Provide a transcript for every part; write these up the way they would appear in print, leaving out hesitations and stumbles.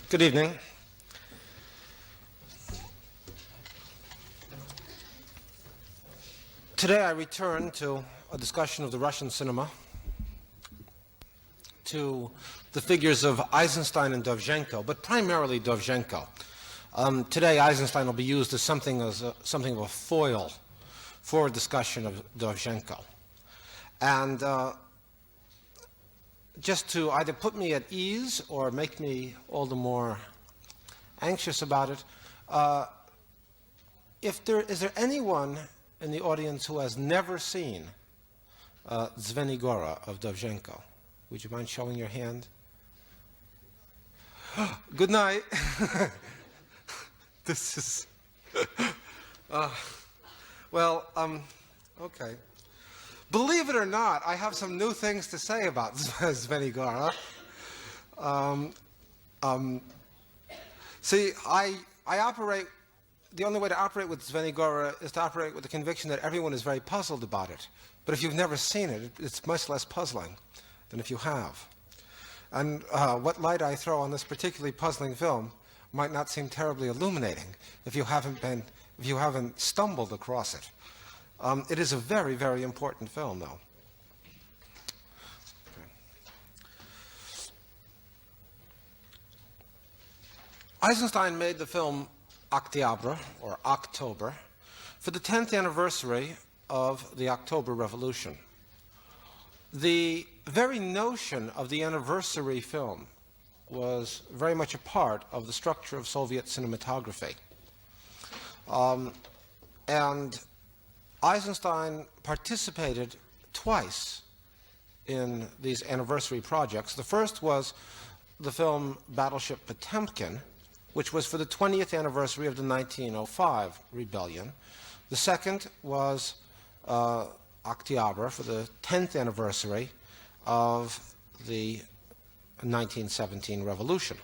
Good evening. Today I return to a discussion of the Russian cinema, to the figures of Eisenstein and Dovzhenko, but primarily Dovzhenko. Today Eisenstein will be used as something of a foil for a discussion of Dovzhenko. And just to either put me at ease or make me all the more anxious about it, is there anyone in the audience who has never seen Zvenigora of Dovzhenko? Would you mind showing your hand? Good night. This is okay. Believe it or not, I have some new things to say about Zvenigora. See, I operate, the only way to operate with Zvenigora is to operate with the conviction that everyone is very puzzled about it. But if you've never seen it, it's much less puzzling than if you have. And what light I throw on this particularly puzzling film might not seem terribly illuminating if you haven't stumbled across it. It is a very, very important film, though. Okay. Eisenstein made the film October, or October, for the 10th anniversary of the October Revolution. The very notion of the anniversary film was very much a part of the structure of Soviet cinematography. And Eisenstein participated twice in these anniversary projects. The first was the film Battleship Potemkin, which was for the 20th anniversary of the 1905 rebellion. The second was October for the 10th anniversary of the 1917 revolution.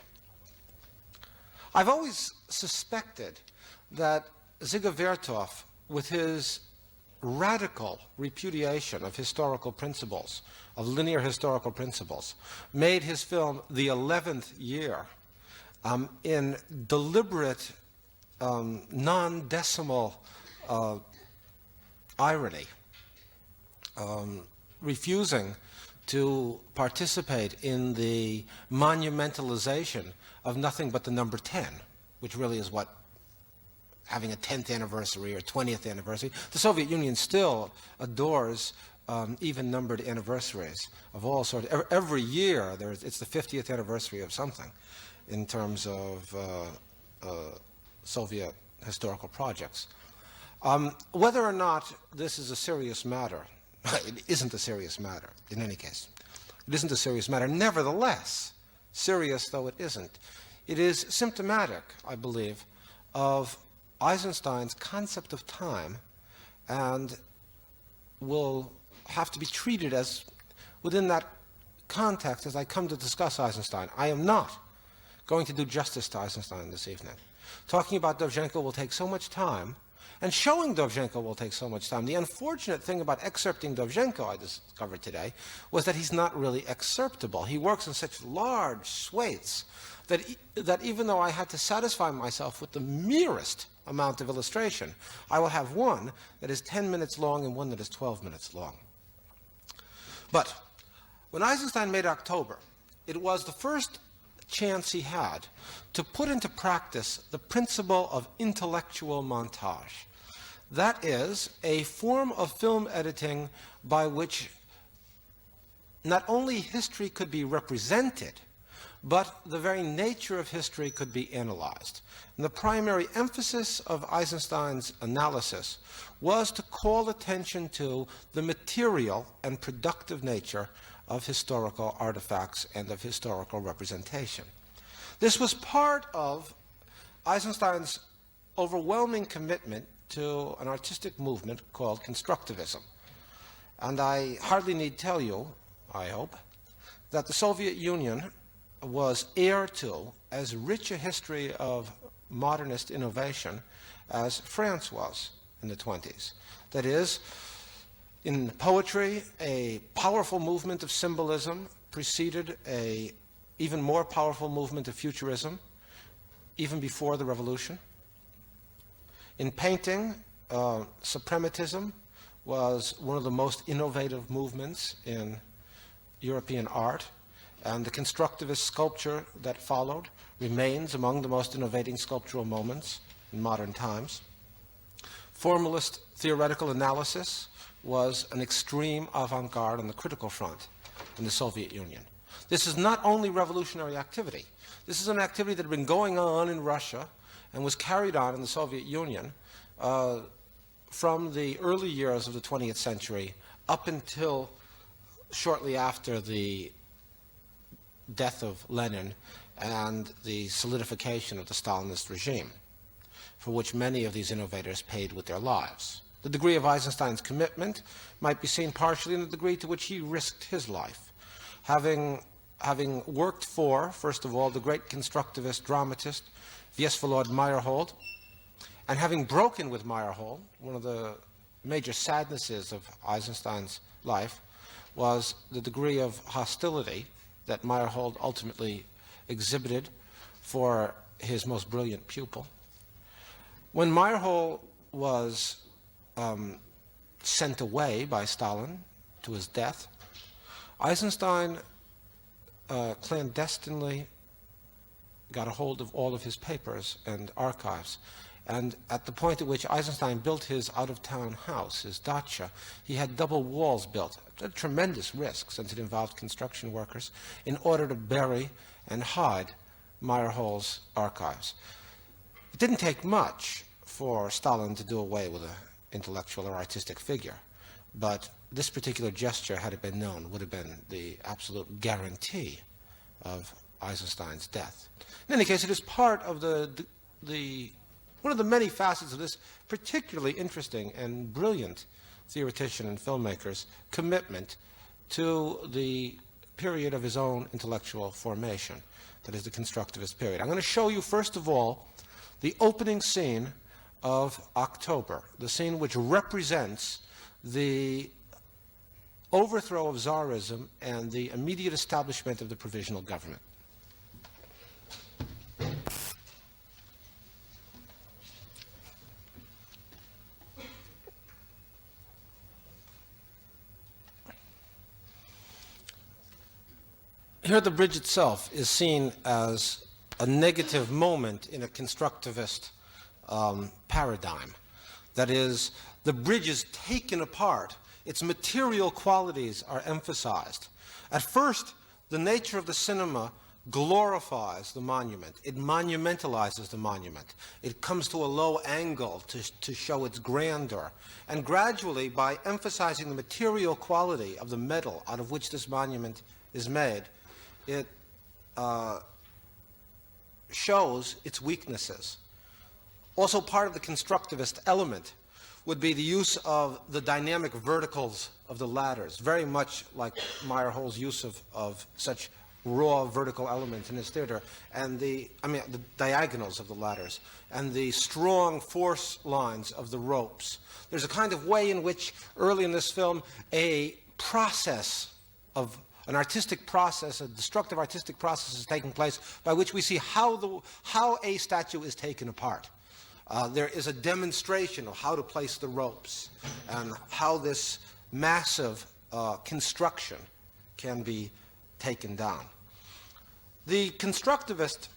I've always suspected that Dziga Vertov, with his radical repudiation of historical principles, of linear historical principles, made his film The 11th Year in deliberate non-decimal irony, refusing to participate in the monumentalization of nothing but the number 10, which really is what having a 10th anniversary or 20th anniversary. The Soviet Union still adores even-numbered anniversaries of all sorts. Every year, it's the 50th anniversary of something in terms of Soviet historical projects. Whether or not this is a serious matter, it isn't a serious matter, in any case. It isn't a serious matter. Nevertheless, serious though it isn't, it is symptomatic, I believe, of Eisenstein's concept of time, and will have to be treated as within that context as I come to discuss Eisenstein. I am not going to do justice to Eisenstein this evening. Talking about Dovzhenko will take so much time, and showing Dovzhenko will take so much time. The unfortunate thing about excerpting Dovzhenko, I discovered today, was that he's not really excerptable. He works in such large swathes that even though I had to satisfy myself with the merest amount of illustration, I will have one that is 10 minutes long and one that is 12 minutes long. But when Eisenstein made October, it was the first chance he had to put into practice the principle of intellectual montage. That is a form of film editing by which not only history could be represented, but the very nature of history could be analyzed. And the primary emphasis of Eisenstein's analysis was to call attention to the material and productive nature of historical artifacts and of historical representation. This was part of Eisenstein's overwhelming commitment to an artistic movement called constructivism. And I hardly need tell you, I hope, that the Soviet Union was heir to as rich a history of modernist innovation as France was in the 20s. That is, in poetry, a powerful movement of symbolism preceded an even more powerful movement of futurism. even before the revolution. In painting, suprematism was one of the most innovative movements in European art, and the constructivist sculpture that followed remains among the most innovating sculptural moments in modern times. Formalist theoretical analysis was an extreme avant-garde on the critical front in the Soviet Union. This is not only revolutionary activity. This is an activity that had been going on in Russia and was carried on in the Soviet Union from the early years of the 20th century up until shortly after the death of Lenin and the solidification of the Stalinist regime, for which many of these innovators paid with their lives. The degree of Eisenstein's commitment might be seen partially in the degree to which he risked his life. Having worked for, first of all, the great constructivist dramatist Vsevolod Meyerhold, and having broken with Meyerhold, one of the major sadnesses of Eisenstein's life was the degree of hostility that Meyerhold ultimately exhibited for his most brilliant pupil. When Meyerhold was sent away by Stalin to his death, Eisenstein clandestinely got a hold of all of his papers and archives. And at the point at which Eisenstein built his out-of-town house, his dacha, he had double walls built, at tremendous risk since it involved construction workers, in order to bury and hide Meyerhold's archives. It didn't take much for Stalin to do away with an intellectual or artistic figure, but this particular gesture, had it been known, would have been the absolute guarantee of Eisenstein's death. In any case, it is part of one of the many facets of this particularly interesting and brilliant theoretician and filmmaker's commitment to the period of his own intellectual formation, that is the constructivist period. I'm going to show you, first of all, the opening scene of October, the scene which represents the overthrow of Tsarism and the immediate establishment of the provisional government. Here the bridge itself is seen as a negative moment in a constructivist paradigm. That is, the bridge is taken apart. Its material qualities are emphasized. At first, the nature of the cinema glorifies the monument. It monumentalizes the monument. It comes to a low angle to show its grandeur. And gradually, by emphasizing the material quality of the metal out of which this monument is made, it shows its weaknesses. Also, part of the constructivist element would be the use of the dynamic verticals of the ladders, very much like Meyerhold's use of such raw vertical elements in his theater, and the diagonals of the ladders, and the strong force lines of the ropes. There's a kind of way in which, early in this film, an artistic process, a destructive artistic process is taking place by which we see how a statue is taken apart. There is a demonstration of how to place the ropes and how this massive construction can be taken down. The constructivist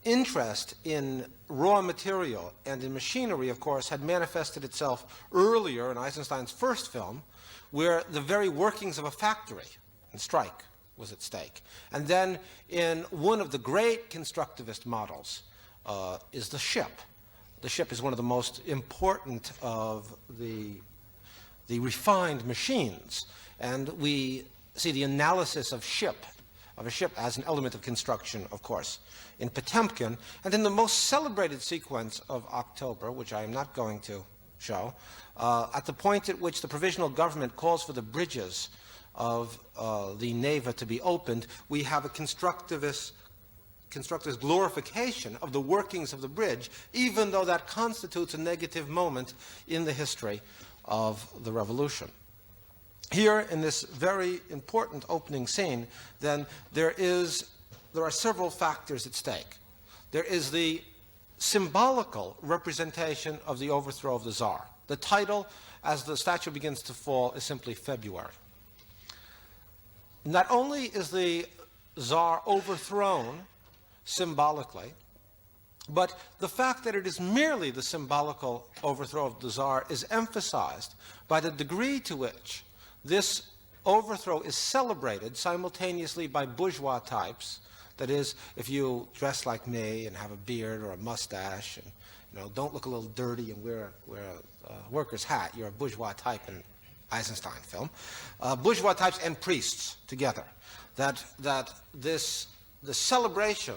interest in raw material and in machinery, of course, had manifested itself earlier in Eisenstein's first film, where the very workings of a factory and strike was at stake. And then in one of the great constructivist models is the ship. The ship is one of the most important of the refined machines. And we see the analysis of a ship as an element of construction, of course, in Potemkin. And in the most celebrated sequence of October, which I am not going to show, at the point at which the provisional government calls for the bridges of the Neva to be opened, we have a constructivist glorification of the workings of the bridge, even though that constitutes a negative moment in the history of the revolution. Here, in this very important opening scene, then, there is there are several factors at stake. There is the symbolical representation of the overthrow of the Tsar. The title, as the statue begins to fall, is simply February. Not only is the Tsar overthrown symbolically, but the fact that it is merely the symbolical overthrow of the Tsar is emphasized by the degree to which this overthrow is celebrated simultaneously by bourgeois types. That is, if you dress like me and have a beard or a mustache and don't look a little dirty and wear a worker's hat, you're a bourgeois type in Eisenstein film. Bourgeois types and priests together. The celebration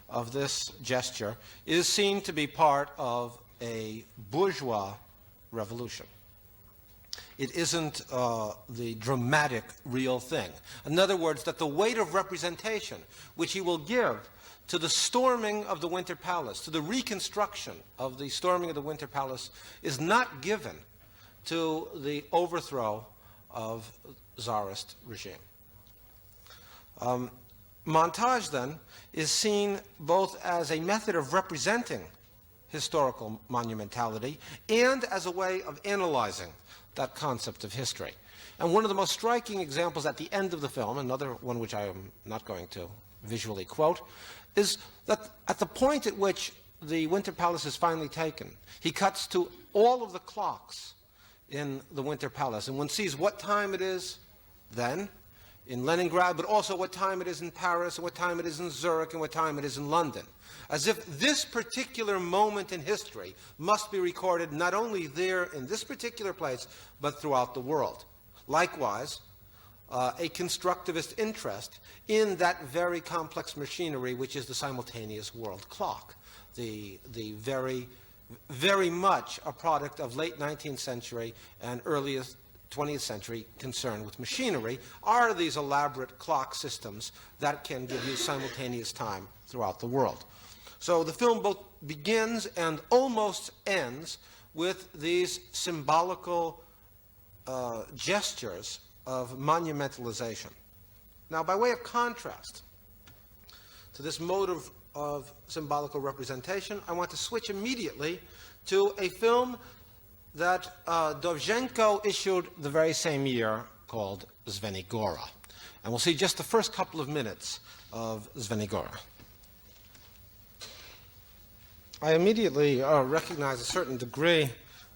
of this gesture is seen to be part of a bourgeois revolution. It isn't the dramatic real thing. In other words, that the weight of representation which he will give to the storming of the Winter Palace, to the reconstruction of the storming of the Winter Palace, is not given to the overthrow of Tsarist regime. Montage, then, is seen both as a method of representing historical monumentality and as a way of analyzing that concept of history. And one of the most striking examples at the end of the film, another one which I am not going to visually quote, is that at the point at which the Winter Palace is finally taken, he cuts to all of the clocks in the Winter Palace, and one sees what time it is then in Leningrad, but also what time it is in Paris, and what time it is in Zurich, and what time it is in London. As if this particular moment in history must be recorded not only there in this particular place, but throughout the world. Likewise, a constructivist interest in that very complex machinery which is the simultaneous world clock, the very, very much a product of late 19th century and earliest 20th century concern with machinery, are these elaborate clock systems that can give you simultaneous time throughout the world. So the film both begins and almost ends with these symbolical gestures of monumentalization. Now, by way of contrast to this mode of symbolical representation, I want to switch immediately to a film that Dovzhenko issued the very same year called Zvenigora. And we'll see just the first couple of minutes of Zvenigora. I immediately recognize a certain degree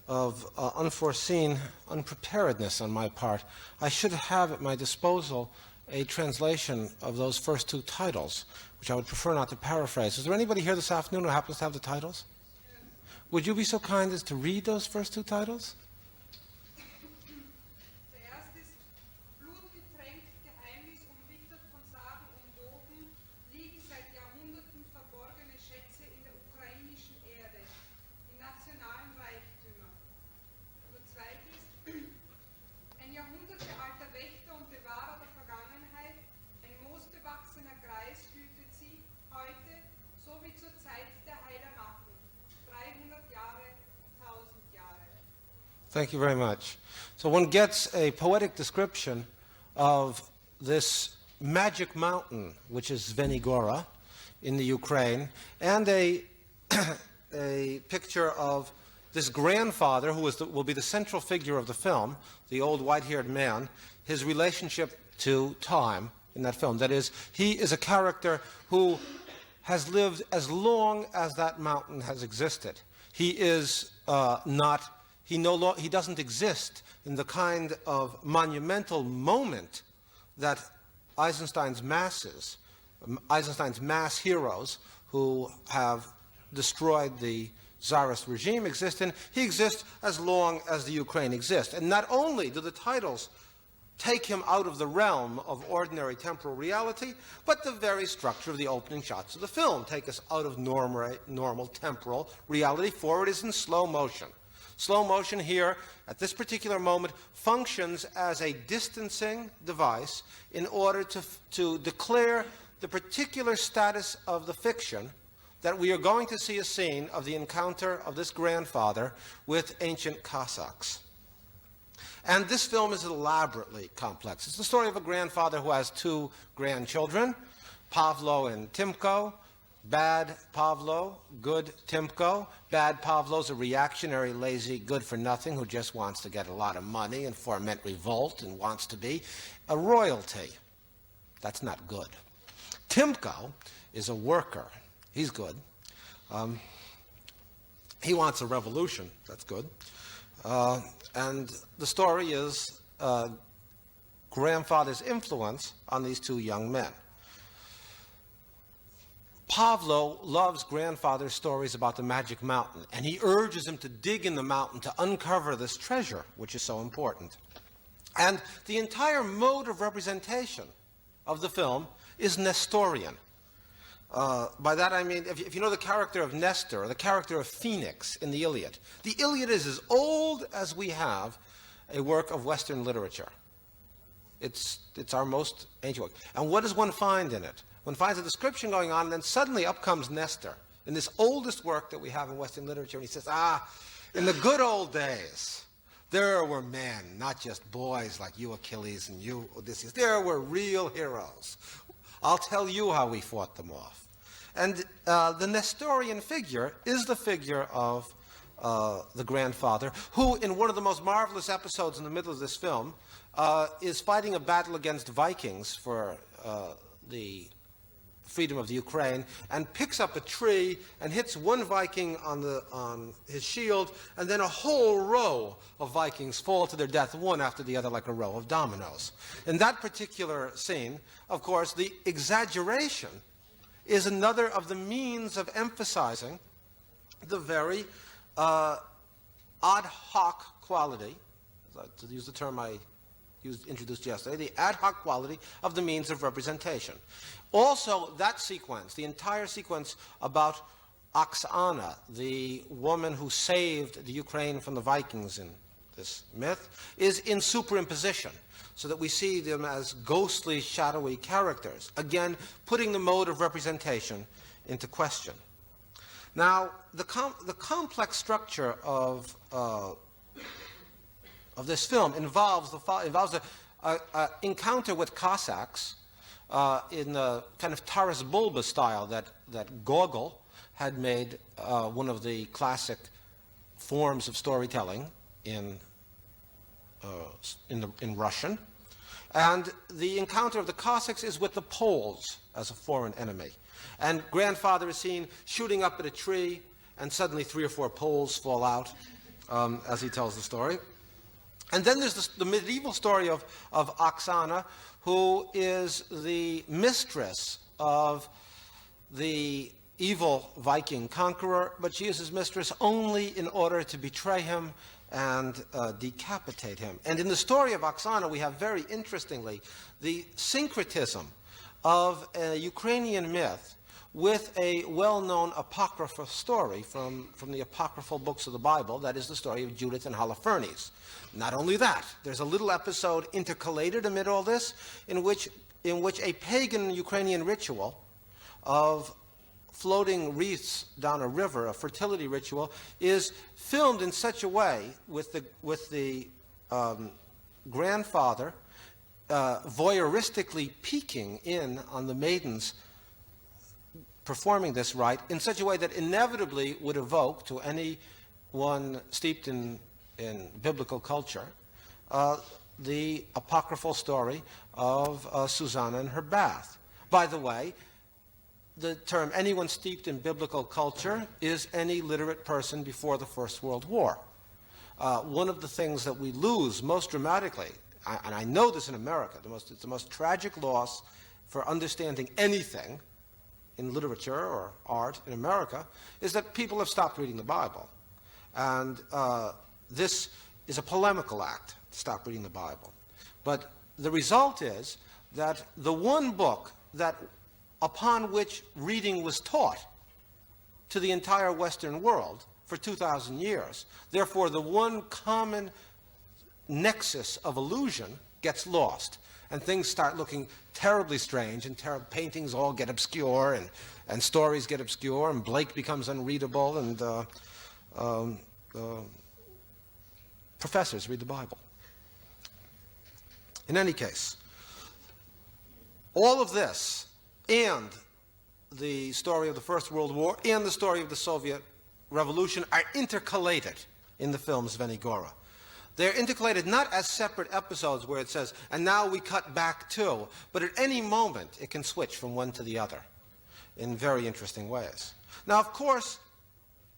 of unforeseen unpreparedness on my part. I should have at my disposal a translation of those first two titles, which I would prefer not to paraphrase. Is there anybody here this afternoon who happens to have the titles? Would you be so kind as to read those first two titles? Thank you very much. So one gets a poetic description of this magic mountain, which is Zvenigora in the Ukraine, and a picture of this grandfather, who will be the central figure of the film, the old white-haired man, his relationship to time in that film. That is, he is a character who has lived as long as that mountain has existed. He is he doesn't exist in the kind of monumental moment that Eisenstein's mass heroes who have destroyed the Tsarist regime exist in. He exists as long as the Ukraine exists. And not only do the titles take him out of the realm of ordinary temporal reality, but the very structure of the opening shots of the film take us out of normal temporal reality, for it is in slow motion. Slow motion here, at this particular moment, functions as a distancing device in order to declare the particular status of the fiction that we are going to see a scene of the encounter of this grandfather with ancient Cossacks. And this film is elaborately complex. It's the story of a grandfather who has two grandchildren. Pavlo and Timko, bad Pavlo, good Timko. Bad Pavlo's a reactionary, lazy, good-for-nothing who just wants to get a lot of money and foment revolt and wants to be a royalty. That's not good. Timko is a worker. He's good. He wants a revolution. That's good. And the story is grandfather's influence on these two young men. Pavlo loves grandfather's stories about the magic mountain, and he urges him to dig in the mountain to uncover this treasure, which is so important. And the entire mode of representation of the film is Nestorian. By that I mean, if you know the character of Nestor, or the character of Phoenix in the Iliad is as old as we have a work of Western literature. It's our most ancient work. And what does one find in it? One finds a description going on, and then suddenly up comes Nestor in this oldest work that we have in Western literature, and he says, in the good old days, there were men, not just boys like you Achilles and you Odysseus. There were real heroes. I'll tell you how we fought them off. And the Nestorian figure is the figure of the grandfather, who in one of the most marvelous episodes in the middle of this film is fighting a battle against Vikings for the freedom of the Ukraine, and picks up a tree and hits one Viking on his shield, and then a whole row of Vikings fall to their death, one after the other, like a row of dominoes. In that particular scene, of course, the exaggeration is another of the means of emphasizing the very ad hoc quality, to use the term I introduced yesterday, the ad hoc quality of the means of representation. Also, that sequence, the entire sequence about Oksana, the woman who saved the Ukraine from the Vikings in this myth, is in superimposition, so that we see them as ghostly, shadowy characters, again, putting the mode of representation into question. Now, the complex structure of this film involves an encounter with Cossacks in the kind of Taras Bulba style that Gogol had made one of the classic forms of storytelling in Russian. And the encounter of the Cossacks is with the Poles as a foreign enemy. And grandfather is seen shooting up at a tree, and suddenly 3 or 4 Poles fall out as he tells the story. And then there's the medieval story of Oksana, who is the mistress of the evil Viking conqueror, but she is his mistress only in order to betray him and decapitate him. And in the story of Oksana, we have very interestingly the syncretism of a Ukrainian myth with a well-known apocryphal story from the apocryphal books of the Bible, that is the story of Judith and Holofernes. Not only that, there's a little episode intercalated amid all this in which a pagan Ukrainian ritual of floating wreaths down a river, a fertility ritual, is filmed in such a way with the grandfather voyeuristically peeking in on the maidens performing this rite in such a way that inevitably would evoke to anyone steeped in biblical culture the apocryphal story of Susanna and her bath. By the way, the term anyone steeped in biblical culture is any literate person before the First World War. One of the things that we lose most dramatically, and I know this in America, it's the most tragic loss for understanding anything in literature or art in America, is that people have stopped reading the Bible. And this is a polemical act, to stop reading the Bible. But the result is that the one book upon which reading was taught to the entire Western world for 2,000 years, therefore the one common nexus of illusion gets lost. And things start looking terribly strange, and paintings all get obscure, and stories get obscure, and Blake becomes unreadable, and professors read the Bible. In any case, all of this and the story of the First World War and the story of the Soviet Revolution are intercalated in the film Svetni Gora. They're intercalated not as separate episodes where it says, and now we cut back to, but at any moment it can switch from one to the other in very interesting ways. Now, of course,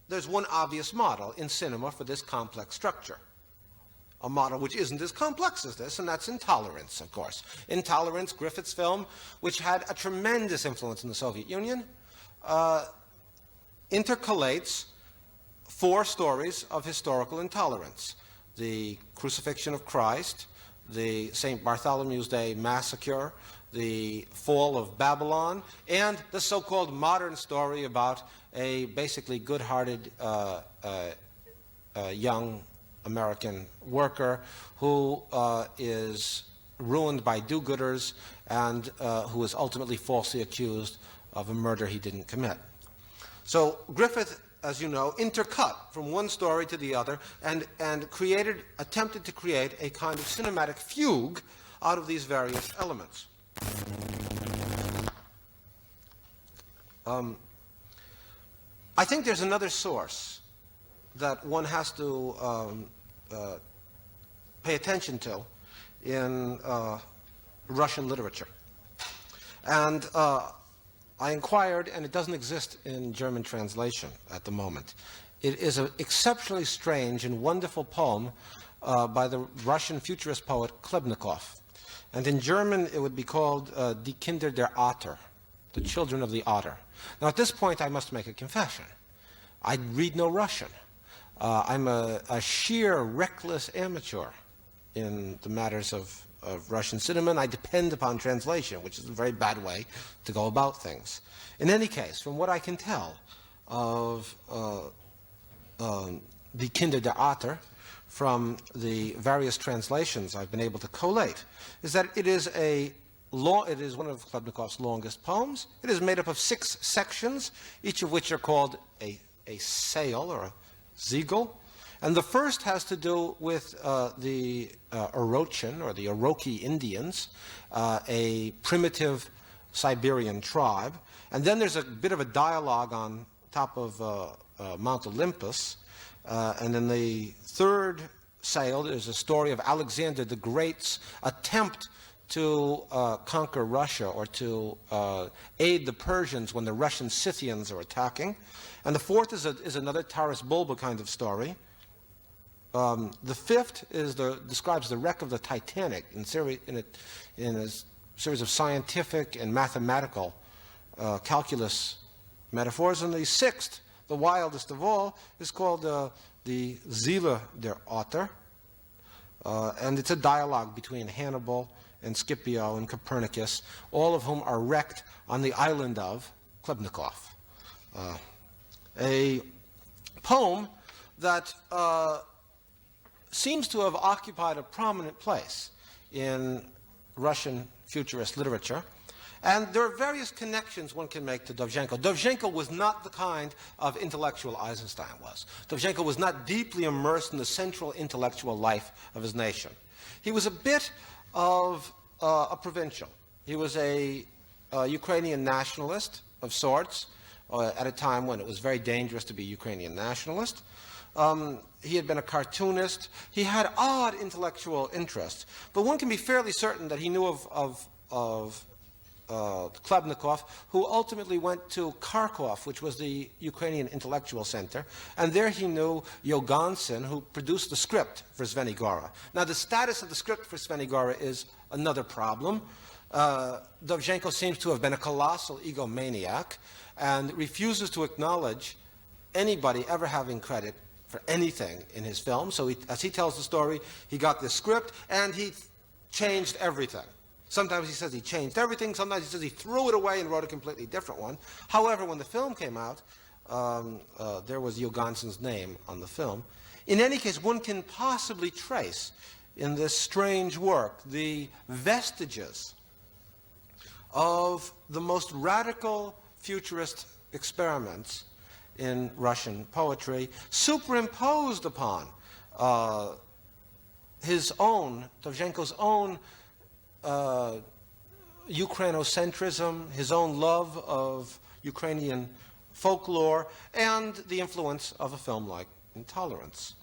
there's one obvious model in cinema for this complex structure. A model which isn't as complex as this, and that's Intolerance, of course. Intolerance, Griffith's film, which had a tremendous influence in the Soviet Union, intercalates 4 stories of historical intolerance. The crucifixion of Christ, the St. Bartholomew's Day massacre, the fall of Babylon, and the so-called modern story about a basically good-hearted young American worker who is ruined by do-gooders and who is ultimately falsely accused of a murder he didn't commit. So Griffith, as you know, intercut from one story to the other and attempted to create a kind of cinematic fugue out of these various elements. I think there's another source that one has to pay attention to in Russian literature. And I inquired, and it doesn't exist in German translation at the moment. It is an exceptionally strange and wonderful poem by the Russian futurist poet Klebnikov. And in German, it would be called Die Kinder der Otter, the children of the otter. Now, at this point, I must make a confession. I read no Russian. I'm a sheer, reckless amateur in the matters of Russian cinema, and I depend upon translation, which is a very bad way to go about things. In any case, from what I can tell of Die Kinder der Otter, from the various translations I've been able to collate, is that it is one of Klebnikov's longest poems. It is made up of 6 sections, each of which are called a sail or a Ziegel. And the first has to do with the Orochin, or the Oroki Indians, a primitive Siberian tribe. And then there's a bit of a dialogue on top of Mount Olympus. And in the third sail, there's a story of Alexander the Great's attempt to conquer Russia, or to aid the Persians when the Russian Scythians are attacking. And the fourth is another Taras Bulba kind of story. The fifth describes the wreck of the Titanic in a series of scientific and mathematical calculus metaphors. And the sixth, the wildest of all, is called the Ziele der Otter. And it's a dialogue between Hannibal and Scipio and Copernicus, all of whom are wrecked on the island of Klebnikov. A poem that seems to have occupied a prominent place in Russian futurist literature. And there are various connections one can make to Dovzhenko. Dovzhenko was not the kind of intellectual Eisenstein was. Dovzhenko was not deeply immersed in the central intellectual life of his nation. He was a bit of a provincial. He was a Ukrainian nationalist of sorts at a time when it was very dangerous to be Ukrainian nationalist. He had been a cartoonist. He had odd intellectual interests. But one can be fairly certain that he knew of Klebnikov, who ultimately went to Kharkov, which was the Ukrainian intellectual center, and there he knew Yogansin, who produced the script for Svetni Gora. Now, the status of the script for Svetni Gora is another problem. Dovzhenko seems to have been a colossal egomaniac and refuses to acknowledge anybody ever having credit for anything in his film. So as he tells the story, he got this script and he changed everything. Sometimes he says he changed everything. Sometimes he says he threw it away and wrote a completely different one. However, when the film came out, there was Yogansin's name on the film. In any case, one can possibly trace in this strange work the vestiges of the most radical futurist experiments in Russian poetry, superimposed upon his own, Dovzhenko's own, Ukrainocentrism, his own love of Ukrainian folklore, and the influence of a film like Intolerance.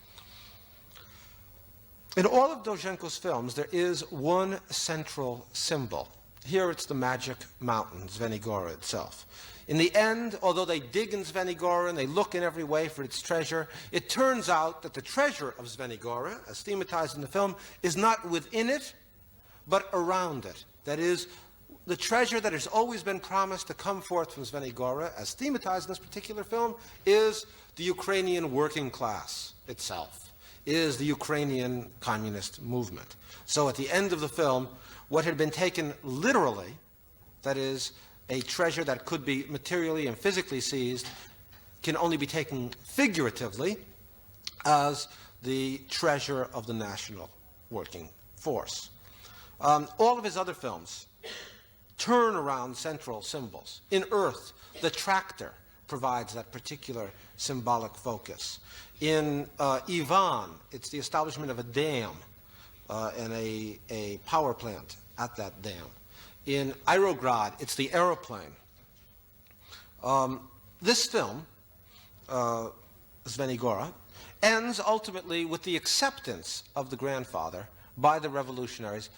In all of Dovzhenko's films, there is one central symbol. Here it's the magic mountain, Zvenigora itself. In the end, although they dig in Zvenigora and they look in every way for its treasure, it turns out that the treasure of Zvenigora, as thematized in the film, is not within it, but around it. That is, the treasure that has always been promised to come forth from Zvenigora, as thematized in this particular film, is the Ukrainian working class itself, is the Ukrainian communist movement. So at the end of the film, what had been taken literally, that is, a treasure that could be materially and physically seized, can only be taken figuratively as the treasure of the national working force. All of his other films turn around central symbols. In Earth, the tractor provides that particular symbolic focus. In Ivan, it's the establishment of a dam and a power plant at that dam. In Aerograd, it's the aeroplane. This film, Zvenigora, ends ultimately with the acceptance of the grandfather by the revolutionaries.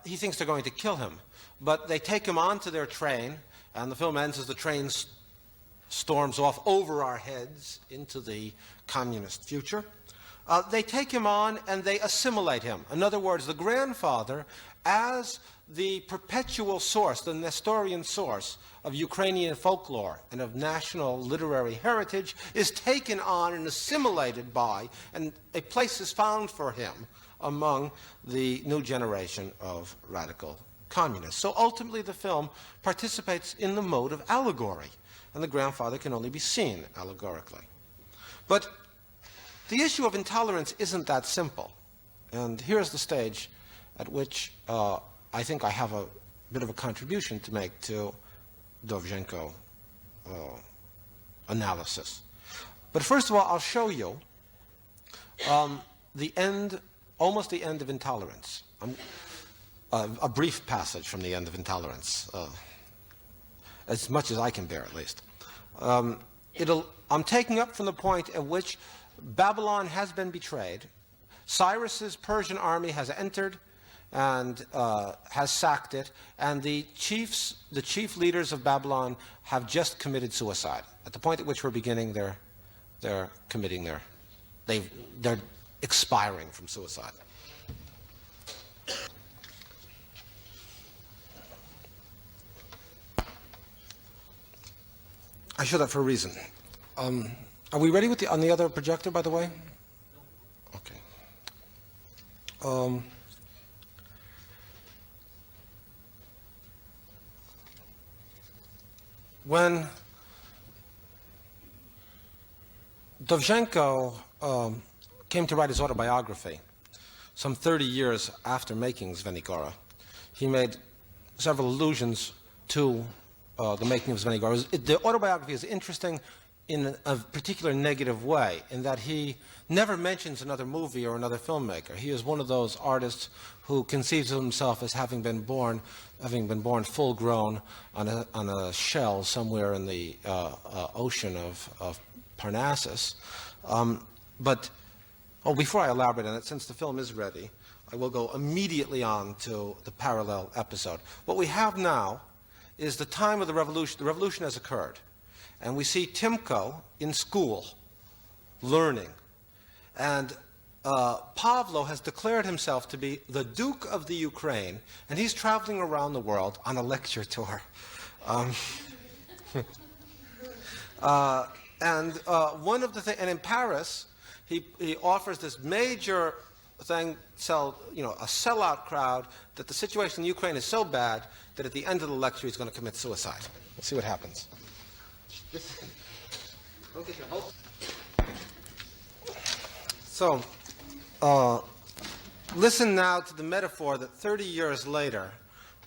He thinks they're going to kill him, but they take him onto their train, and the film ends as the train storms off over our heads into the communist future. They take him on and they assimilate him. In other words, the grandfather, as the perpetual source, the Nestorian source of Ukrainian folklore and of national literary heritage, is taken on and assimilated by, and a place is found for him among the new generation of radical communists. So ultimately the film participates in the mode of allegory, and the grandfather can only be seen allegorically. But the issue of intolerance isn't that simple, and here's the stage at which I think I have a bit of a contribution to make to Dovzhenko analysis. But first of all, I'll show you the end, almost the end of Intolerance. A brief passage from the end of Intolerance, as much as I can bear, at least. I'm taking up from the point at which Babylon has been betrayed. Cyrus's Persian army has entered and has sacked it, and the chief leaders of Babylon have just committed suicide. At the point at which we're beginning, they're committing they're expiring from suicide. I show that for a reason. Are we ready with on the other projector, by the way? Okay. When Dovzhenko came to write his autobiography, some 30 years after making Zvenigora, he made several allusions to the making of Zvenigora. The autobiography is interesting in a particular negative way, in that he never mentions another movie or another filmmaker. He is one of those artists who conceives of himself as having been born full grown on a shell somewhere in the ocean of Parnassus. Before I elaborate on it, since the film is ready, I will go immediately on to the parallel episode. What we have now is the time of the revolution. The revolution has occurred. And we see Timko in school, learning. And Pavlo has declared himself to be the Duke of the Ukraine, and he's traveling around the world on a lecture tour. One of the things, and in Paris, he offers this major thing, a sellout crowd, that the situation in Ukraine is so bad that at the end of the lecture he's going to commit suicide. We'll see what happens. So, listen now to the metaphor that 30 years later,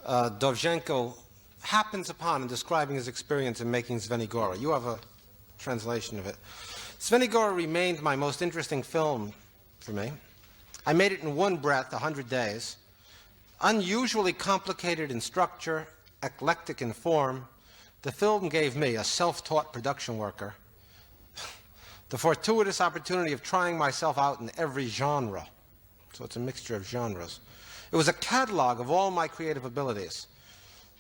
Dovzhenko happens upon in describing his experience in making Zvenigora. You have a translation of it. Zvenigora remained my most interesting film for me. I made it in one breath, 100 days, Unusually complicated in structure, eclectic in form, the film gave me, a self-taught production worker, the fortuitous opportunity of trying myself out in every genre. So it's a mixture of genres. It was a catalog of all my creative abilities.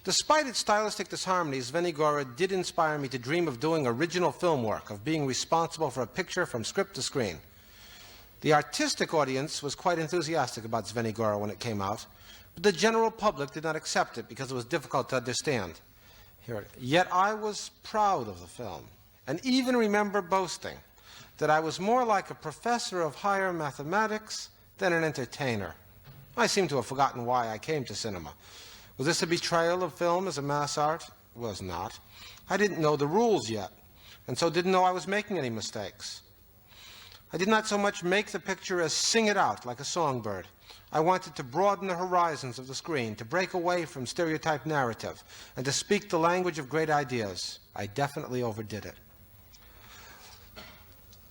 Despite its stylistic disharmonies, Svenigora did inspire me to dream of doing original film work, of being responsible for a picture from script to screen. The artistic audience was quite enthusiastic about Svenigora when it came out, but the general public did not accept it because it was difficult to understand. Yet I was proud of the film, and even remember boasting that I was more like a professor of higher mathematics than an entertainer. I seem to have forgotten why I came to cinema. Was this a betrayal of film as a mass art? It was not. I didn't know the rules yet, and so didn't know I was making any mistakes. I did not so much make the picture as sing it out like a songbird. I wanted to broaden the horizons of the screen, to break away from stereotyped narrative, and to speak the language of great ideas. I definitely overdid it.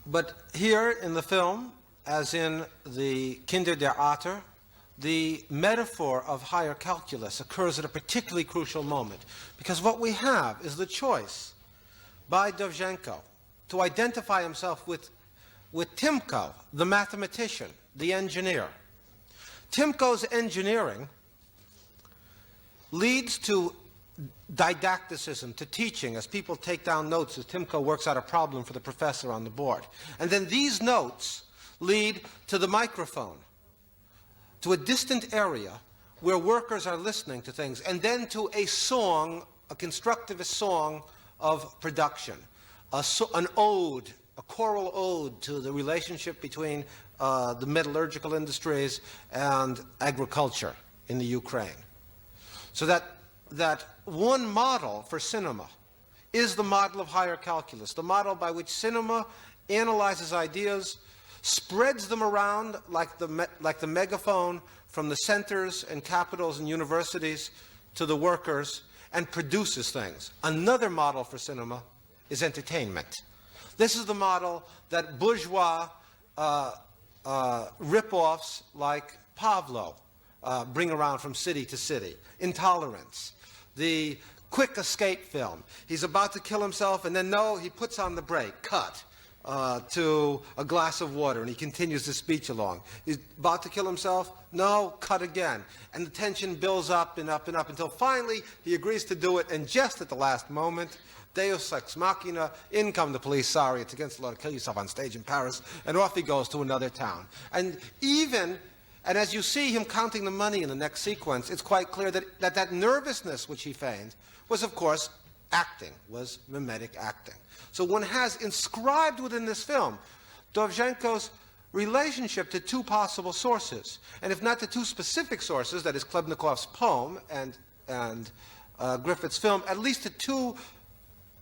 But here in the film, as in the Kindred, the metaphor of higher calculus occurs at a particularly crucial moment, because what we have is the choice by Dovzhenko to identify himself with Timko, the mathematician, the engineer. Timko's engineering leads to didacticism, to teaching, as people take down notes as Timko works out a problem for the professor on the board. And then these notes lead to the microphone, to a distant area where workers are listening to things, and then to a song, a constructivist song of production, an ode, a choral ode to the relationship between the metallurgical industries and agriculture in the Ukraine. So that one model for cinema is the model of higher calculus, the model by which cinema analyzes ideas, spreads them around like the megaphone from the centers and capitals and universities to the workers, and produces things. Another model for cinema is entertainment. This is the model that bourgeois rip-offs like Pavlo bring around from city to city. Intolerance, the quick escape film. He's about to kill himself, and then no, he puts on the brake, cut, to a glass of water, and he continues the speech along. He's about to kill himself, no, cut again. And the tension builds up and up and up until finally he agrees to do it, and just at the last moment, Deus ex machina, in come the police, sorry, it's against the law to kill yourself on stage in Paris, and off he goes to another town. And as you see him counting the money in the next sequence, it's quite clear that nervousness which he feigned was, of course, acting, was mimetic acting. So one has inscribed within this film Dovzhenko's relationship to two possible sources, and if not to two specific sources, that is Klebnikov's poem and Griffith's film, at least to two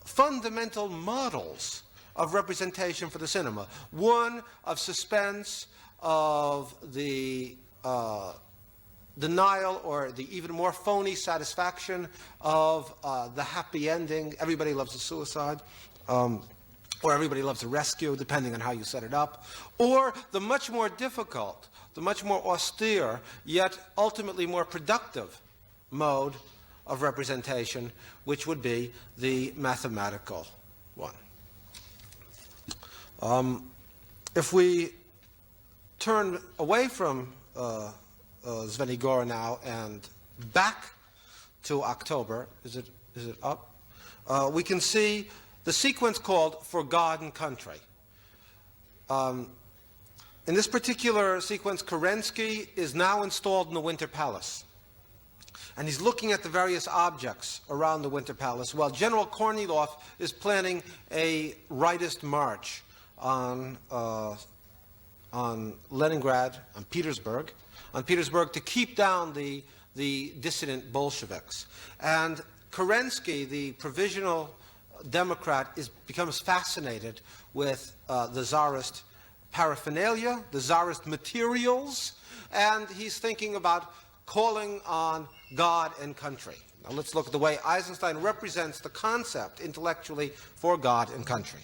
fundamental models of representation for the cinema. One of suspense, of the denial or the even more phony satisfaction of the happy ending. Everybody loves a suicide, or everybody loves a rescue, depending on how you set it up. Or the much more difficult, the much more austere, yet ultimately more productive mode of representation, which would be the mathematical one. If we turn away from Svenigora now and back to October, is it up? We can see the sequence called For God and Country. In this particular sequence, Kerensky is now installed in the Winter Palace. And he's looking at the various objects around the Winter Palace while General Kornilov is planning a rightist march on Leningrad, on Petersburg to keep down the dissident Bolsheviks. And Kerensky, the provisional Democrat, becomes fascinated with the Tsarist paraphernalia, the Tsarist materials, and he's thinking about calling on God and country. Now let's look at the way Eisenstein represents the concept intellectually for God and country.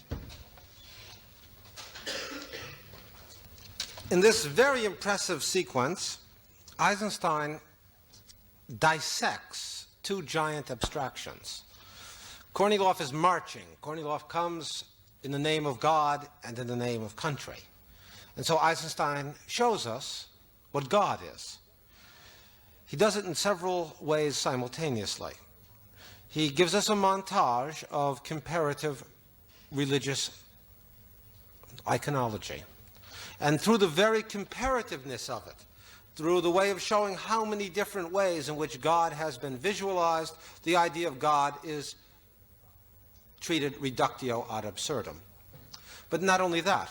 In this very impressive sequence, Eisenstein dissects two giant abstractions. Kornilov is marching. Kornilov comes in the name of God and in the name of country. And so Eisenstein shows us what God is. He does it in several ways simultaneously. He gives us a montage of comparative religious iconology. And through the very comparativeness of it, through the way of showing how many different ways in which God has been visualized, the idea of God is treated reductio ad absurdum. But not only that,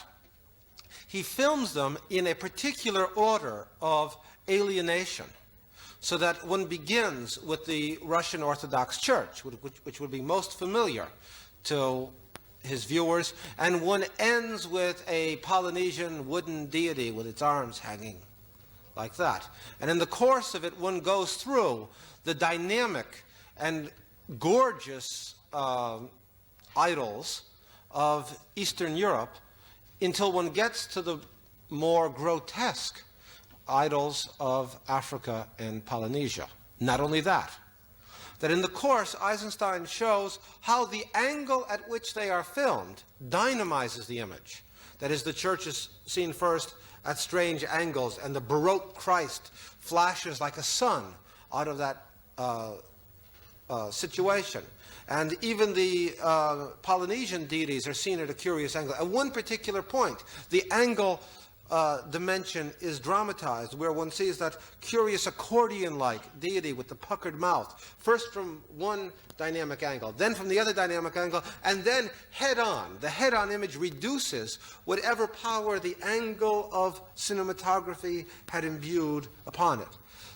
he films them in a particular order of alienation, so that one begins with the Russian Orthodox Church, which would be most familiar to his viewers, and one ends with a Polynesian wooden deity with its arms hanging like that. And in the course of it, one goes through the dynamic and gorgeous idols of Eastern Europe until one gets to the more grotesque idols of Africa and Polynesia. Not only that, that in the course, Eisenstein shows how the angle at which they are filmed dynamizes the image. That is, the church is seen first at strange angles, and the Baroque Christ flashes like a sun out of that situation. And even the Polynesian deities are seen at a curious angle. At one particular point, the angle dimension is dramatized, where one sees that curious accordion-like deity with the puckered mouth, first from one dynamic angle, then from the other dynamic angle, and then head-on. The head-on image reduces whatever power the angle of cinematography had imbued upon it.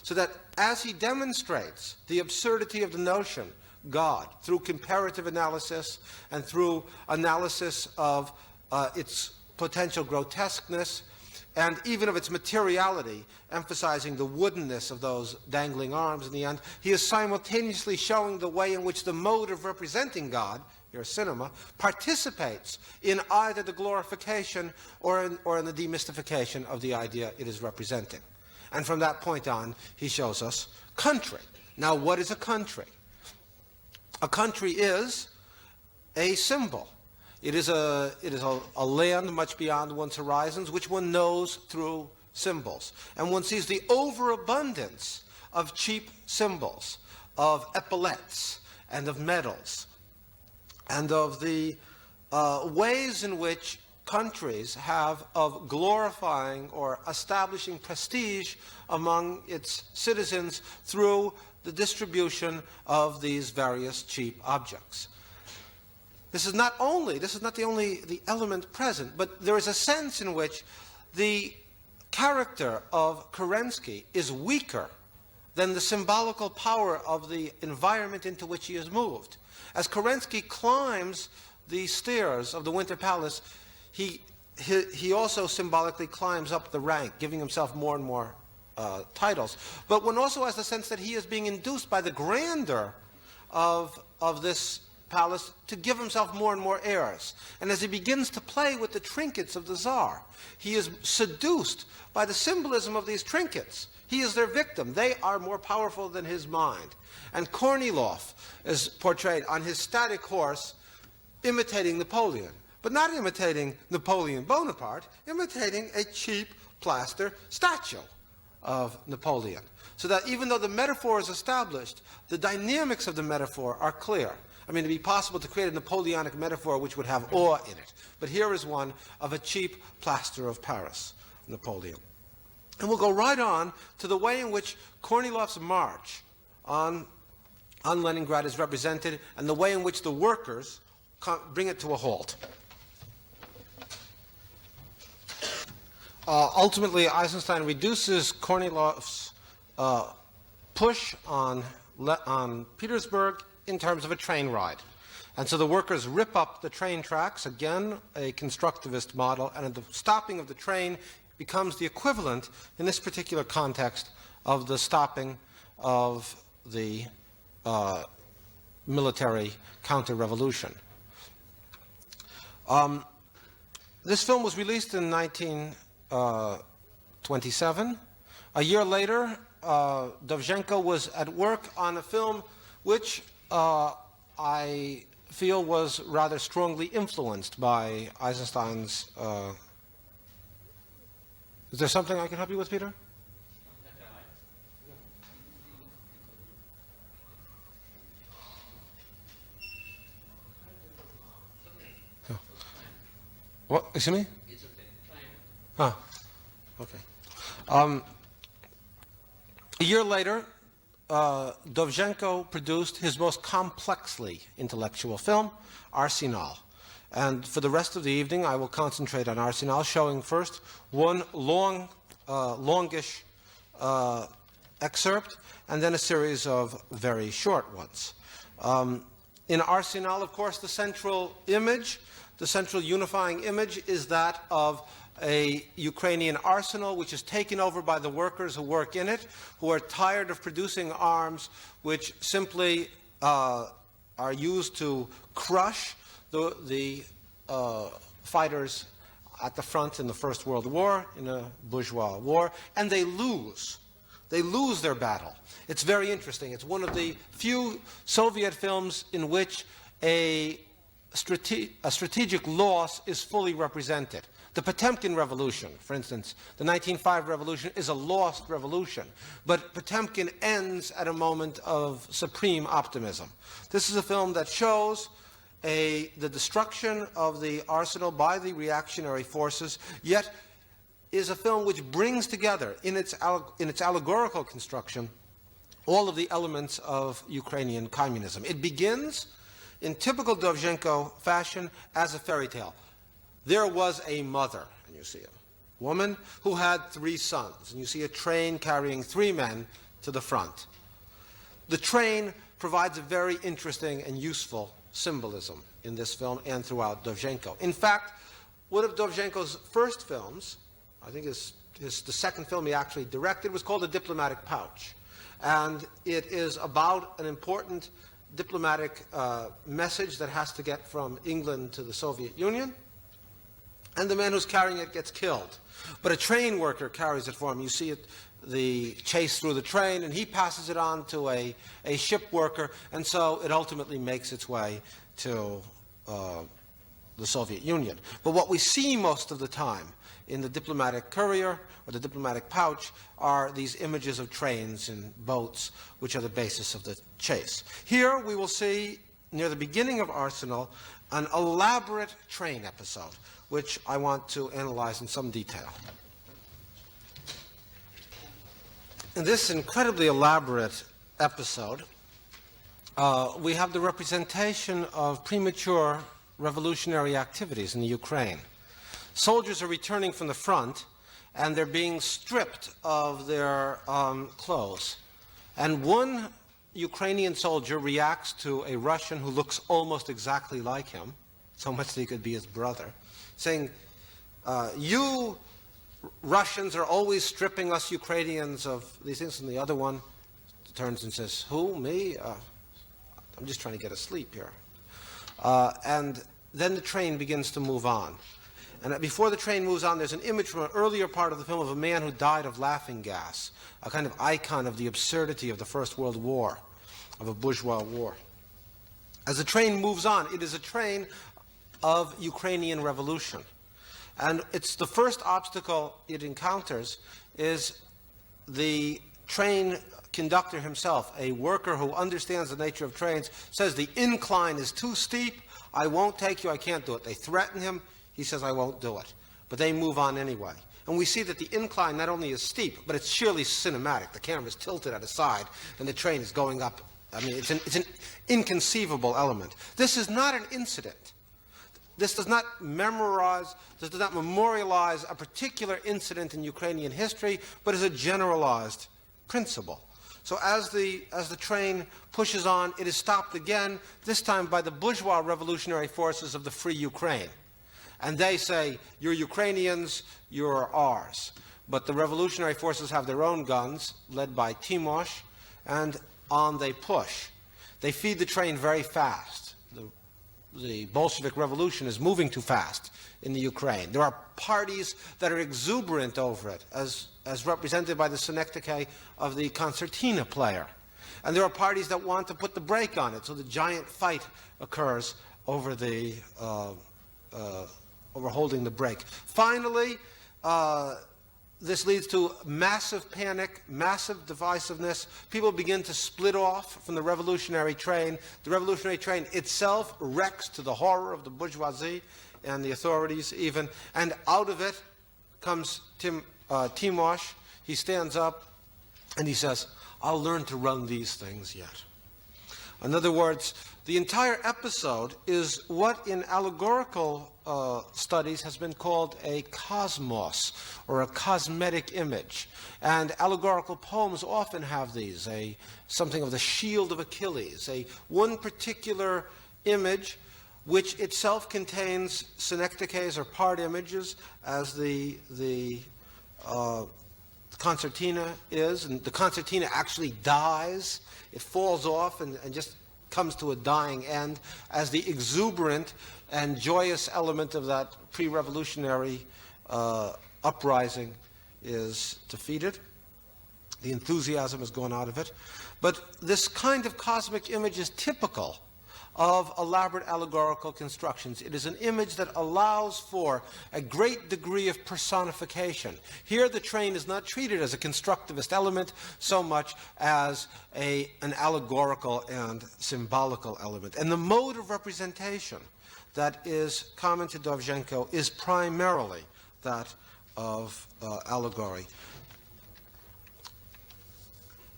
So that as he demonstrates the absurdity of the notion, God, through comparative analysis and through analysis of its potential grotesqueness, and even of its materiality, emphasizing the woodenness of those dangling arms in the end, he is simultaneously showing the way in which the mode of representing God, your cinema, participates in either the glorification or in the demystification of the idea it is representing. And from that point on, he shows us country. Now, what is a country? A country is a symbol. It is a land much beyond one's horizons, which one knows through symbols. And one sees the overabundance of cheap symbols, of epaulets, and of medals, and of the ways in which countries have of glorifying or establishing prestige among its citizens through the distribution of these various cheap objects. This is not the only element present, but there is a sense in which the character of Kerensky is weaker than the symbolical power of the environment into which he is moved. As Kerensky climbs the stairs of the Winter Palace, he also symbolically climbs up the rank, giving himself more and more titles. But one also has the sense that he is being induced by the grandeur of this palace to give himself more and more airs. And as he begins to play with the trinkets of the Tsar, he is seduced by the symbolism of these trinkets. He is their victim. They are more powerful than his mind. And Kornilov is portrayed on his static horse, imitating Napoleon, but not imitating Napoleon Bonaparte, imitating a cheap plaster statue of Napoleon. So that even though the metaphor is established, the dynamics of the metaphor are clear. I mean, it'd be possible to create a Napoleonic metaphor which would have awe in it. But here is one of a cheap plaster of Paris, Napoleon. And we'll go right on to the way in which Kornilov's march on Leningrad is represented, and the way in which the workers bring it to a halt. Ultimately, Eisenstein reduces Kornilov's push on Petersburg in terms of a train ride. And so the workers rip up the train tracks, again a constructivist model, and the stopping of the train becomes the equivalent, in this particular context, of the stopping of the military counter-revolution. This film was released in 1927. A year later, Dovzhenko was at work on a film which I feel was rather strongly influenced by Eisenstein's. Is there something I can help you with, Peter? Oh. What? Excuse me? Ah, okay. A year later, Dovzhenko produced his most complexly intellectual film, Arsenal. And for the rest of the evening, I will concentrate on Arsenal, showing first one longish excerpt, and then a series of very short ones. In Arsenal, of course, the central image, the central unifying image is that of a Ukrainian arsenal which is taken over by the workers who work in it, who are tired of producing arms which simply are used to crush the fighters at the front in the First World War, in a bourgeois war, and they lose. They lose their battle. It's very interesting. It's one of the few Soviet films in which a strategic loss is fully represented. The Potemkin Revolution, for instance, the 1905 revolution is a lost revolution, but Potemkin ends at a moment of supreme optimism. This is a film that shows the destruction of the arsenal by the reactionary forces, yet is a film which brings together in its allegorical construction all of the elements of Ukrainian communism. It begins in typical Dovzhenko fashion as a fairy tale. There was a mother, and you see a woman who had 3 sons, and you see a train carrying 3 men to the front. The train provides a very interesting and useful symbolism in this film and throughout Dovzhenko. In fact, one of Dovzhenko's first films, I think the second film he actually directed, was called A Diplomatic Pouch. And it is about an important diplomatic message that has to get from England to the Soviet Union. And the man who's carrying it gets killed. But a train worker carries it for him. You see the chase through the train, and he passes it on to a ship worker, and so it ultimately makes its way to the Soviet Union. But what we see most of the time in the diplomatic courier or the diplomatic pouch are these images of trains and boats, which are the basis of the chase. Here we will see, near the beginning of Arsenal, an elaborate train episode, which I want to analyze in some detail. In this incredibly elaborate episode, we have the representation of premature revolutionary activities in the Ukraine. Soldiers are returning from the front, and they're being stripped of their clothes. And one Ukrainian soldier reacts to a Russian who looks almost exactly like him, so much that he could be his brother, saying, you Russians are always stripping us Ukrainians of these things. And the other one turns and says, who, me? I'm just trying to get asleep here. And then the train begins to move on. And before the train moves on, there's an image from an earlier part of the film of a man who died of laughing gas, a kind of icon of the absurdity of the First World War, of a bourgeois war. As the train moves on, it is a train of Ukrainian revolution. And it's the first obstacle it encounters is the train conductor himself, a worker who understands the nature of trains, says the incline is too steep, I won't take you, I can't do it. They threaten him, he says I won't do it. But they move on anyway. And we see that the incline not only is steep, but it's sheerly cinematic. The camera is tilted at a side, and the train is going up. I mean, it's an inconceivable element. This is not an incident. This does not memorialize a particular incident in Ukrainian history, but is a generalized principle. So as the train pushes on, it is stopped again, this time by the bourgeois revolutionary forces of the Free Ukraine. And they say, you're Ukrainians, you're ours. But the revolutionary forces have their own guns, led by Timosh, and on they push. They feed the train very fast. The the Bolshevik Revolution is moving too fast in the Ukraine. There are parties that are exuberant over it, as represented by the synecdoche of the concertina player. And there are parties that want to put the brake on it, so the giant fight occurs over the over holding the brake. Finally, this leads to massive panic, massive divisiveness. People begin to split off from the revolutionary train. The revolutionary train itself wrecks to the horror of the bourgeoisie and the authorities even. And out of it comes Timosh. He stands up and he says, "I'll learn to run these things yet." In other words, the entire episode is what in allegorical studies has been called a cosmos, or a cosmetic image. And allegorical poems often have these, something of the shield of Achilles, one particular image which itself contains synecdoches or part images, as the concertina is. And the concertina actually dies. It falls off and just comes to a dying end as the exuberant and joyous element of that pre-revolutionary uprising is defeated. The enthusiasm has gone out of it. But this kind of cosmic image is typical of elaborate allegorical constructions. It is an image that allows for a great degree of personification. Here the train is not treated as a constructivist element so much as an allegorical and symbolical element. And the mode of representation that is common to Dovzhenko is primarily that of allegory.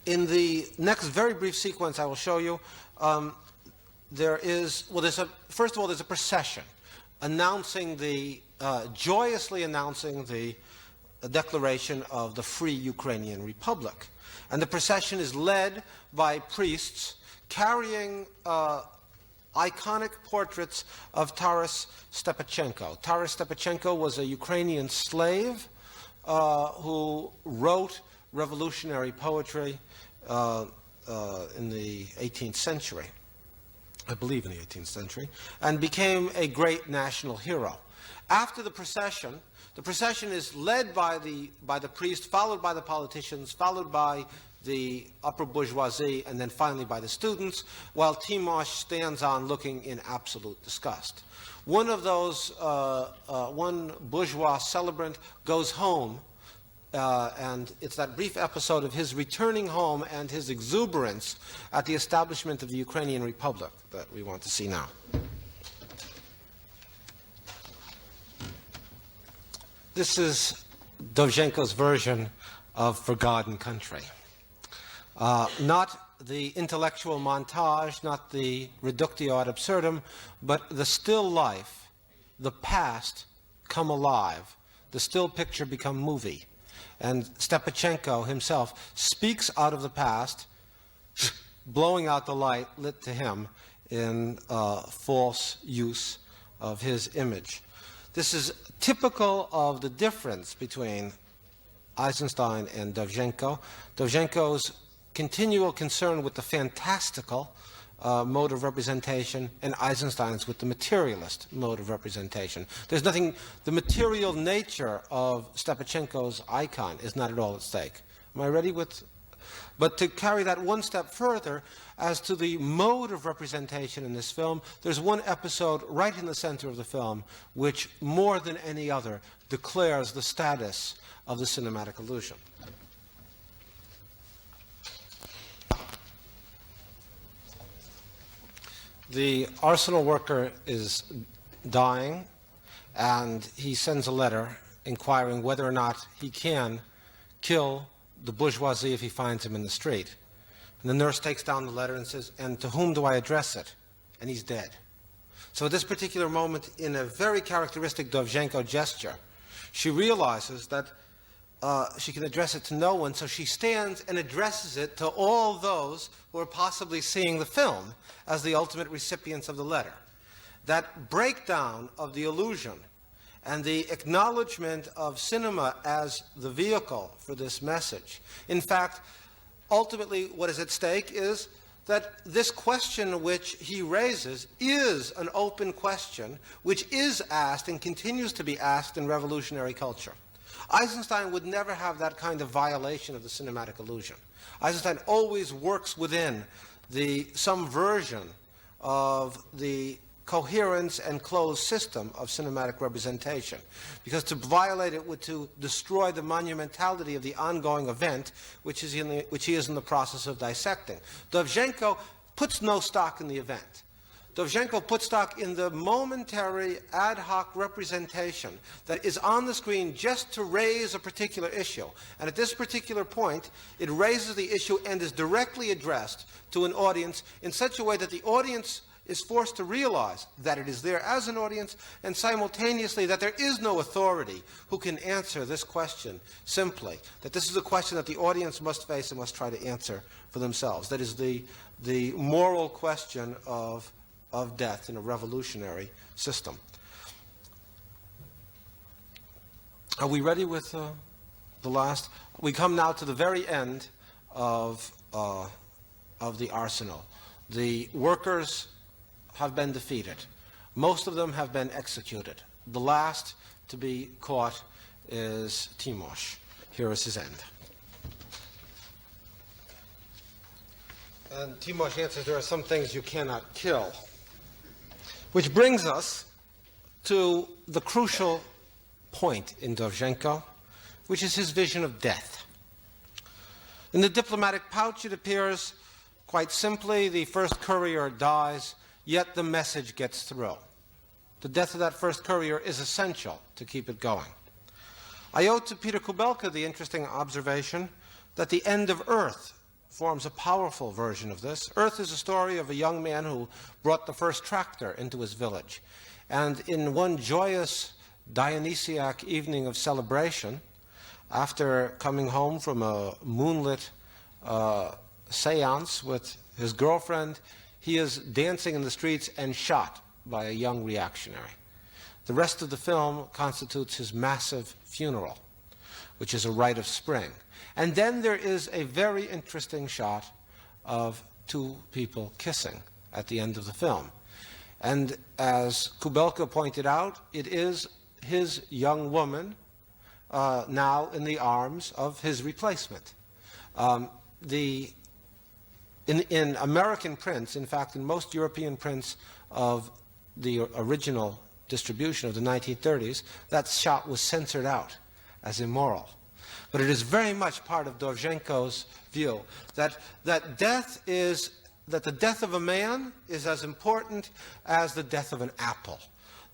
In the next very brief sequence I will show you, first of all, there's a procession announcing joyously announcing the declaration of the free Ukrainian Republic. And the procession is led by priests carrying iconic portraits of Taras Stepachenko. Taras Stepachenko was a Ukrainian slave who wrote revolutionary poetry in the 18th century. I believe in the 18th century, and became a great national hero. After the procession is led by the priest, followed by the politicians, followed by the upper bourgeoisie, and then finally by the students, while Timosh stands on looking in absolute disgust. One of those, one bourgeois celebrant goes home, and it's that brief episode of his returning home and his exuberance at the establishment of the Ukrainian Republic that we want to see now. This is Dovzhenko's version of Forgotten Country. Not the intellectual montage, not the reductio ad absurdum, but the still life, the past come alive, the still picture become movie. And Stepachenko himself speaks out of the past, blowing out the light lit to him in false use of his image. This is typical of the difference between Eisenstein and Dovzhenko. Dovzhenko's continual concern with the fantastical mode of representation, and Eisenstein's with the materialist mode of representation. There's nothing, the material nature of Stepachenko's icon is not at all at stake. Am I ready with? But to carry that one step further, as to the mode of representation in this film, there's one episode right in the center of the film which, more than any other, declares the status of the cinematic illusion. The arsenal worker is dying, and he sends a letter inquiring whether or not he can kill the bourgeoisie if he finds him in the street. And the nurse takes down the letter and says, "And to whom do I address it?" And he's dead. So at this particular moment, in a very characteristic Dovzhenko gesture, she realizes that she can address it to no one, so she stands and addresses it to all those who are possibly seeing the film as the ultimate recipients of the letter. That breakdown of the illusion and the acknowledgement of cinema as the vehicle for this message. In fact, ultimately what is at stake is that this question which he raises is an open question which is asked and continues to be asked in revolutionary culture. Eisenstein would never have that kind of violation of the cinematic illusion. Eisenstein always works within some version of the coherence and closed system of cinematic representation, because to violate it would to destroy the monumentality of the ongoing event which he is in the process of dissecting. Dovzhenko puts no stock in the event. Dovzhenko puts stock in the momentary ad hoc representation that is on the screen just to raise a particular issue. And at this particular point, it raises the issue and is directly addressed to an audience in such a way that the audience is forced to realize that it is there as an audience, and simultaneously that there is no authority who can answer this question simply, that this is a question that the audience must face and must try to answer for themselves. That is the moral question of death in a revolutionary system. Are we ready with the last? We come now to the very end of the arsenal. The workers have been defeated. Most of them have been executed. The last to be caught is Timos. Here is his end. And Timos answers, there are some things you cannot kill. Which brings us to the crucial point in Dovzhenko, which is his vision of death. In the diplomatic pouch, it appears quite simply, the first courier dies, yet the message gets through. The death of that first courier is essential to keep it going. I owe to Peter Kubelka the interesting observation that the end of Earth forms a powerful version of this. Earth is a story of a young man who brought the first tractor into his village. And in one joyous Dionysiac evening of celebration, after coming home from a moonlit seance with his girlfriend, he is dancing in the streets and shot by a young reactionary. The rest of the film constitutes his massive funeral, which is a rite of spring. And then there is a very interesting shot of two people kissing at the end of the film. And as Kubelka pointed out, it is his young woman now in the arms of his replacement. In American prints, in fact, in most European prints of the original distribution of the 1930s, that shot was censored out as immoral. But it is very much part of Dovzhenko's view that the death of a man is as important as the death of an apple.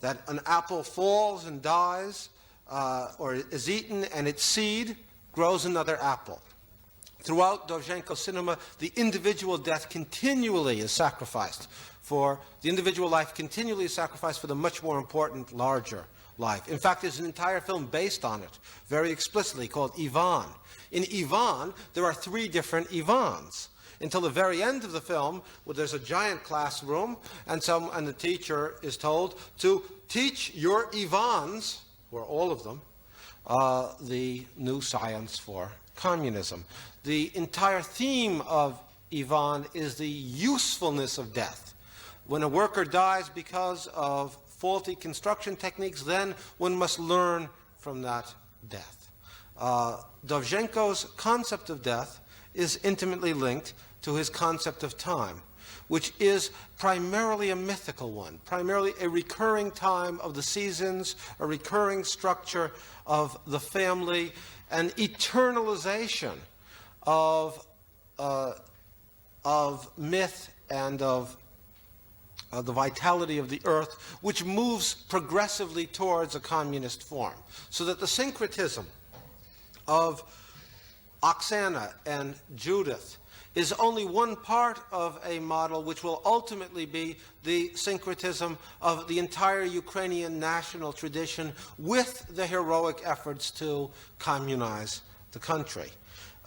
That an apple falls and dies, or is eaten, and its seed grows another apple. Throughout Dovzhenko's cinema, the individual death continually is sacrificed for the individual life, continually is sacrificed for the much more important, larger life. In fact, there's an entire film based on it, very explicitly, called Ivan. In Ivan, there are three different Ivans, until the very end of the film, where there's a giant classroom, and the teacher is told to teach your Ivans, or all of them, the new science for communism. The entire theme of Ivan is the usefulness of death. When a worker dies because of faulty construction techniques, then one must learn from that death. Dovzhenko's concept of death is intimately linked to his concept of time, which is primarily a mythical one, primarily a recurring time of the seasons, a recurring structure of the family, an eternalization of myth and of the vitality of the earth, which moves progressively towards a communist form. So that the syncretism of Oksana and Judith is only one part of a model which will ultimately be the syncretism of the entire Ukrainian national tradition with the heroic efforts to communize the country.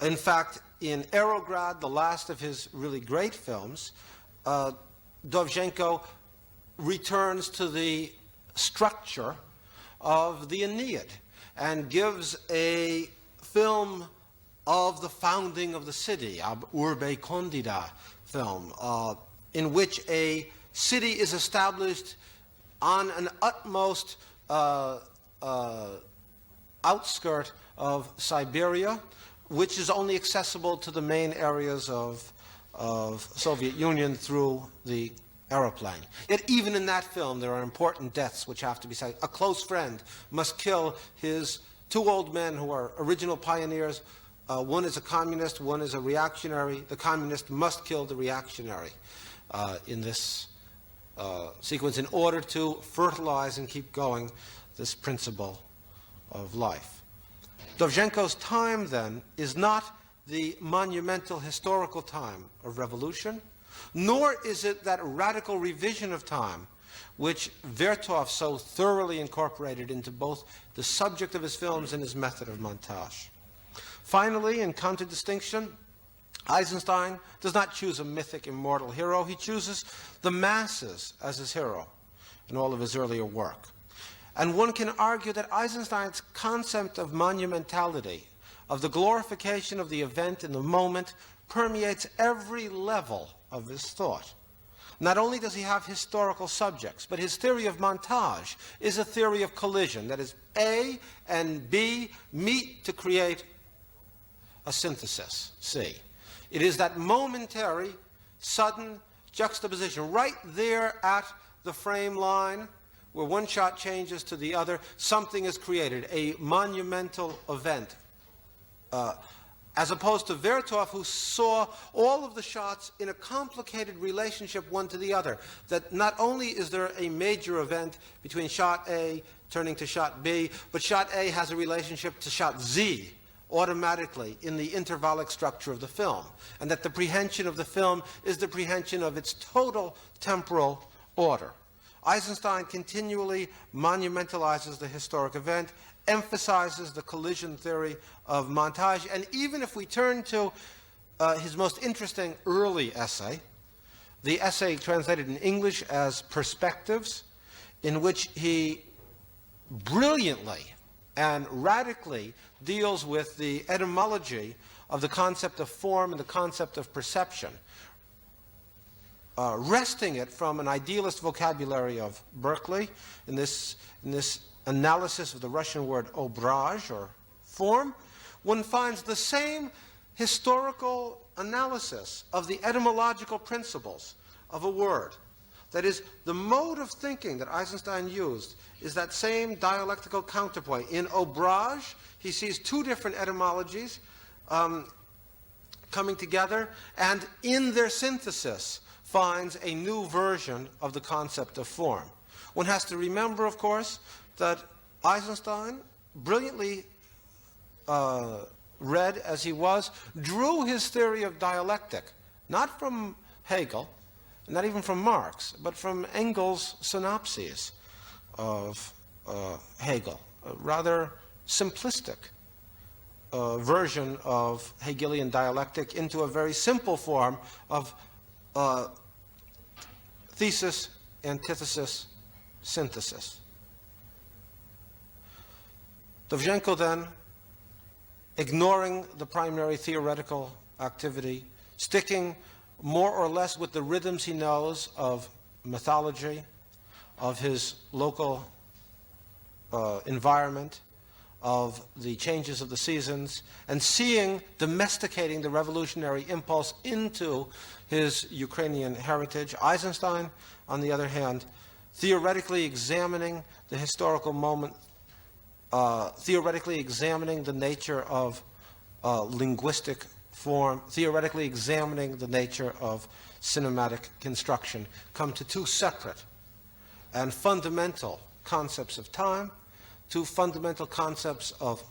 In fact, in Erograd, the last of his really great films, Dovzhenko returns to the structure of the Aeneid and gives a film of the founding of the city, ab urbe condita, film in which a city is established on an utmost outskirt of Siberia, which is only accessible to the main areas of Soviet Union through the aeroplane. Yet even in that film there are important deaths which have to be said. A close friend must kill his two old men who are original pioneers. One is a communist, one is a reactionary. The communist must kill the reactionary in this sequence in order to fertilize and keep going this principle of life. Dovzhenko's time, then, is not the monumental historical time of revolution, nor is it that radical revision of time which Vertov so thoroughly incorporated into both the subject of his films and his method of montage. Finally, in contradistinction, Eisenstein does not choose a mythic, immortal hero. He chooses the masses as his hero in all of his earlier work. And one can argue that Eisenstein's concept of monumentality, of the glorification of the event in the moment, permeates every level of his thought. Not only does he have historical subjects, but his theory of montage is a theory of collision. That is, A and B meet to create a synthesis, C. It is that momentary, sudden juxtaposition right there at the frame line where one shot changes to the other, something is created, a monumental event. As opposed to Vertov, who saw all of the shots in a complicated relationship one to the other, that not only is there a major event between shot A turning to shot B, but shot A has a relationship to shot Z automatically in the intervallic structure of the film, and that the prehension of the film is the prehension of its total temporal order. Eisenstein continually monumentalizes the historic event, emphasizes the collision theory of montage, and even if we turn to his most interesting early essay, the essay translated in English as Perspectives, in which he brilliantly and radically deals with the etymology of the concept of form and the concept of perception, wresting it from an idealist vocabulary of Berkeley in this analysis of the Russian word obraj, or form. One finds the same historical analysis of the etymological principles of a word. That is, the mode of thinking that Eisenstein used is that same dialectical counterpoint. In obraj, he sees two different etymologies coming together, and in their synthesis finds a new version of the concept of form. One has to remember, of course, that Eisenstein, brilliantly read as he was, drew his theory of dialectic, not from Hegel, not even from Marx, but from Engels' synopses of Hegel, a rather simplistic version of Hegelian dialectic into a very simple form of thesis, antithesis, synthesis. Dovzhenko then, ignoring the primary theoretical activity, sticking more or less with the rhythms he knows of mythology, of his local environment, of the changes of the seasons, and domesticating the revolutionary impulse into his Ukrainian heritage. Eisenstein, on the other hand, theoretically examining the historical moment, theoretically examining the nature of linguistic form, theoretically examining the nature of cinematic construction, come to two separate and fundamental concepts of time, two fundamental concepts of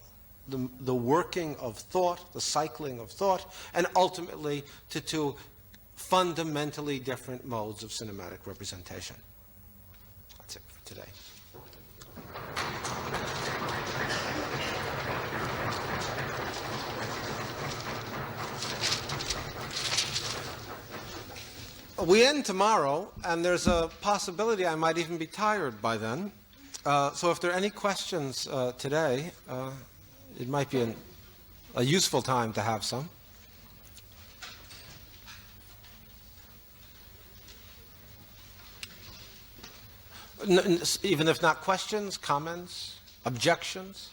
the working of thought, the cycling of thought, and ultimately to two fundamentally different modes of cinematic representation. That's it for today. We end tomorrow, and there's a possibility I might even be tired by then. So if there are any questions today, it might be a useful time to have some. Even if not questions, comments, objections?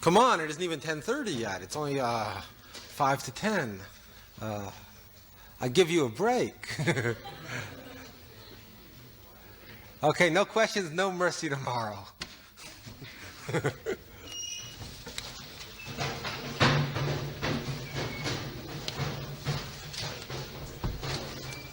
Come on, it isn't even 10:30 yet. It's only 5 to 10. I give you a break. Okay, no questions, no mercy tomorrow.